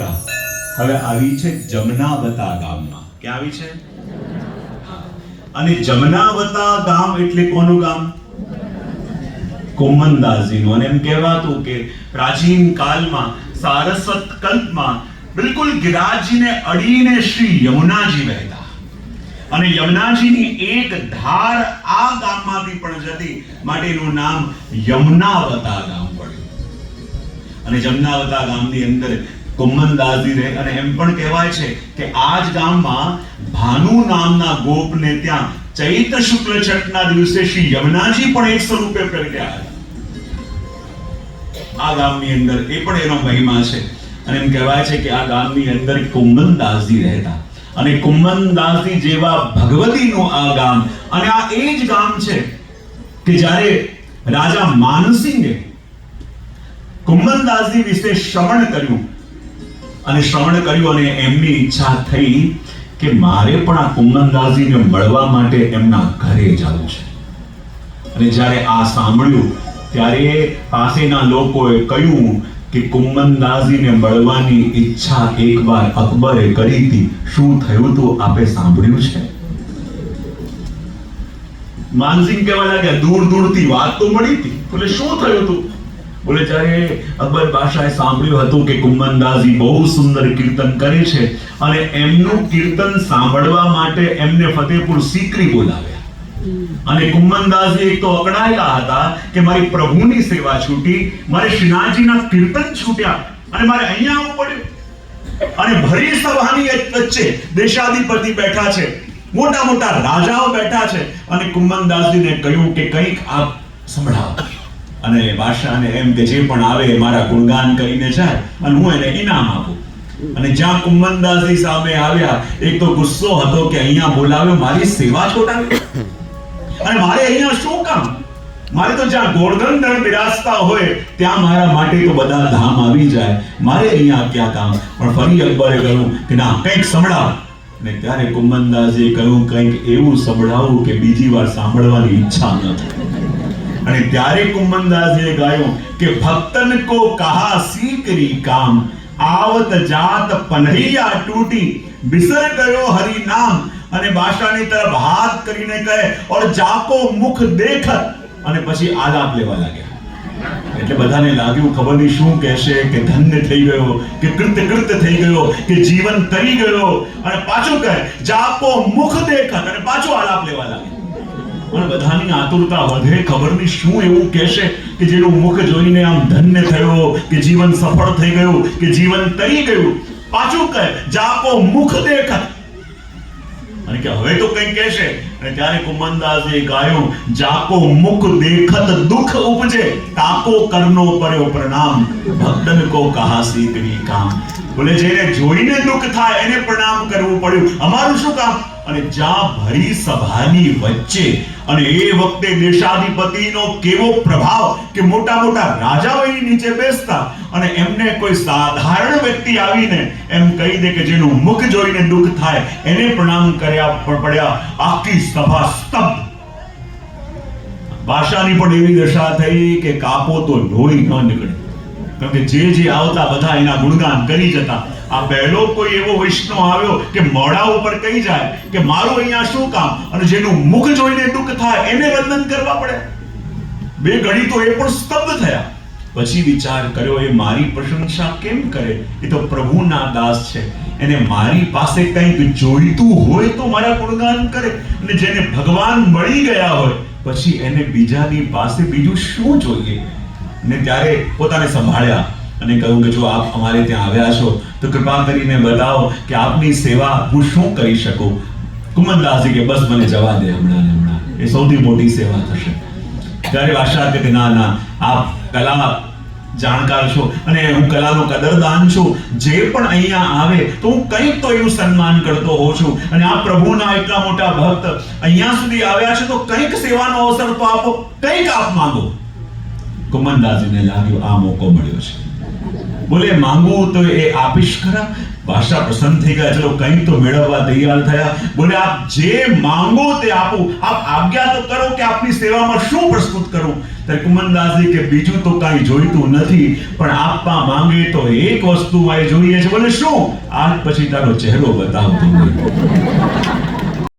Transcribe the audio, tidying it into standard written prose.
યાત્રા હવે આવી છે જમનાવતા ગામમાં. ક્યાં આવી છે? અને જમનાવતા ગામ એટલે કોનું ગામ? કુમનદાસજીનું. અને એમ કહેવાતું કે પ્રાચીન કાળમાં સારસ્વત કલ્પમાં બિલકુલ ગિરાજીને અડીને શ્રી યમુનાજી વહેતા અને યમુનાજીની એક ધાર આ ગામમાંથી પણ જતી માટે એનું નામ યમનાવતા ગામ પડ્યું. અને જમનાવતા ગામની અંદર કુમનદાસજી રહે અને એમ પણ કહેવાય છે કે આ જ ગામમાં ભાનુ નામના ગોપને ત્યાં ચૈત્ર શુક્લ છઠના દિવસે શ્રી યમુનાજી પણ એક સ્વરૂપે પ્રગટ્યા હતા. આ ગામની અંદર એ પણ એનો મહિમા છે. અને એમ કહેવાય છે કે આ ગામની અંદર કુમનદાસજી રહેતા અને કુમનદાસજી જેવા ભગવતીનું આ ગામ. અને આ એ જ ગામ છે કે જ્યારે રાજા માનસિંહે કુમનદાસજી વિશે શ્રવણ કર્યું અને એમની ઈચ્છા થઈ કે મારે પણ આ કુમનદાસજીને મળવા માટે એમના ઘરે જવું છે. અને જ્યારે આ સાંભળ્યું ત્યારે પાસેના લોકોએ કહ્યું કે કુમનદાસજીને મળવાની ઈચ્છા એકવાર અકબરે કરી હતી. શું થયું હતું આપે સાંભળ્યું છે? માનસિંહ કહેવા લાગ્યા, દૂર દૂરથી વાત તો મળી હતી. બોલે શું થયું હતું? બોલે જ્યારે અકબર બાદશાહે સાંભળ્યું હતું કે કુમનદાસજી બહુ સુંદર કીર્તન કરે છે અને એમનું કીર્તન સાંભળવા માટે એમને ફતેહપુર સિકરી બોલાવ્યા. અને કુમનદાસજી એક તો અકળાયેલા હતા કે મારી પ્રભુની સેવા છૂટી, મારે શ્રીનાથજીના કીર્તન છૂટ્યા અને મારે અહીંયા આવવું પડ્યું. અને ભરી સભાની વચ્ચે દેશાધિપતિ બેઠા છે, મોટા મોટા રાજાઓ બેઠા છે અને કુમનદાસજીને કહ્યું કે કંઈક આપ સંભળાવો. અને બાદશાહને એમ કે જે પણ આવે મારા ગુણગાન કરીને જાય અને હું એને ઇનામ આપું. અને જ્યાં કુમનદાસજી સામે આવ્યા, એક તો ગુસ્સો હતો કે અહીંયા બોલાવ્યો, મારી સેવા છોડાવી અને મારે અહીંયા શું કામ? મારે તો જ્યાં ગોવર્ધનધર બિરાજતા હોય ત્યાં મારા માટે તો બધા ધામ આવી જાય, મારે અહીંયા ક્યાં કામ? પણ ફરી અકબરે કહ્યું કે ના, કંઈક સંભળાવ. અને ત્યારે કુમનદાસજીએ કહ્યું કંઈક એવું સંભળાવું કે બીજી વાર સાંભળવાની ઈચ્છા ન થાય. અને ત્યારે કુમનદાસજીએ ગાયું કે ભક્તન કો કહા सीकरी काम आवत जात पनहिया टूटी बिसर गयो हरि नाम. અને બાદશાહની તરફ હાથ કરીને કહે ઓર જાકો મુખ દેખત. અને પછી આલાપ લેવા લાગ્યા. એટલે બધાને લાગ્યું ખબર નહીં શું કહેશે, કે ધન્ય થઈ ગયો, કે કૃત્ય થઈ ગયો, કે જીવન તરી ગયો. અને પાછું કહે જાકો મુખ દેખત અને પાછું આલાપ લેવા લાગ્યા. અને બધાની આતુરતા વધે, ખબર નહીં શું એવું કહેશે કે જેનું મુખ જોઈને આમ ધન્ય થયો, કે જીવન સફળ થઈ ગયું, કે જીવન તરી ગયું. પાછું કહે જાકો મુખ દેખત અને કે હવે તો કંઈ કહેશે. અને ત્યારે કુમનદાસજીએ ગાયું જાકો મુખ દેખત દુખ ઉપજે તાકો કરનો પડ્યો પ્રણામ ભક્તન કો કહા सीकरी काम. બોલે જેને જોઈને દુઃખ થાય એને પ્રણામ કરવું પડ્યું, અમારું શું કામ? અને જ્યાં ભરી સભાની વચ્ચે અને એ વખતે દેશાધિપતિનો કેવો પ્રભાવ કે મોટા મોટા રાજાઓ એની નીચે બેસતા અને એમને કોઈ સાધારણ વ્યક્તિ આવીને એમ કહી દે કે જેનું મુખ જોઈને દુઃખ થાય એને પ્રણામ કર્યા પડ્યા. આખી સભા સ્તબ્ધ. બાદશાહની પણ એવી દશા થઈ કે કાપો તો લોહી ન નીકળે, કારણ કે જે આવતા બધા એના ગુણગાન કરી જતા. આ પહેલો કોઈ એવો વૈષ્ણવ આવ્યો કે મોઢા ઉપર કહી જાય કે મારું અહીંયા શું કામ? અને જેનું મુખ જોઈને દુઃખ થાય એને વંદન કરવા પડે. બે ઘડી તો એ પણ સ્તબ્ધ થયા. પછી વિચાર કર્યો એ મારી પ્રશંસા કેમ કરે? એ તો પ્રભુના દાસ છે, એને મારી પાસે કંઈક જોઈતું હોય તો મારા ગુણગાન કરે. અને જેને ભગવાન મળી ગયા હોય પછી એને બીજાની પાસે બીજું શું જોઈએ? અને ત્યારે પોતાને સંભાળ્યા અને કહ્યું કે જો આપ અમારે ત્યાં આવ્યા છો તો કૃપા કરીને બતાવો કે આપની સેવા હું શું કરી શકું. કુમનદાસજી કે બસ મને જવા દે હમણાં, એ સૌથી મોટી સેવા થશે. ત્યારે બાદશાહ કે ના, આપ કલા જાણકાર છો અને હું કલાનો કદરદાન છું. જે પણ અહીંયા આવે તો હું કંઈક તો એનું સન્માન કરતો હોઉં છું. અને આ પ્રભુના એટલા મોટા ભક્ત અહીંયા સુધી આવ્યા છે તો કંઈક સેવાનો અવસર તો આપો, કંઈક આપ માંગો. કુમનદાસજીને લાગ્યું આ મોકો મળ્યો છે. બોલે માંગુ તો એ આપીશ ખરા. ભાષા પ્રસન્ન થઈ ગયા, ચલો કંઈ તો મેળવવા તૈયાર થયા. બોલે આપ જે માંગો તે આપું, આપ આજ્ઞા તો કરો કે આપની સેવામાં શું પ્રસ્તુત કરું. ત્યારે કુમનદાસજી કે બીજું તો કાંઈ જોઈતું નથી, પણ આપવા માંગે તો એક વસ્તુ મારે જોઈએ છે. બોલે શું? આજ પછી તારો ચહેરો બતાવતો નહીં.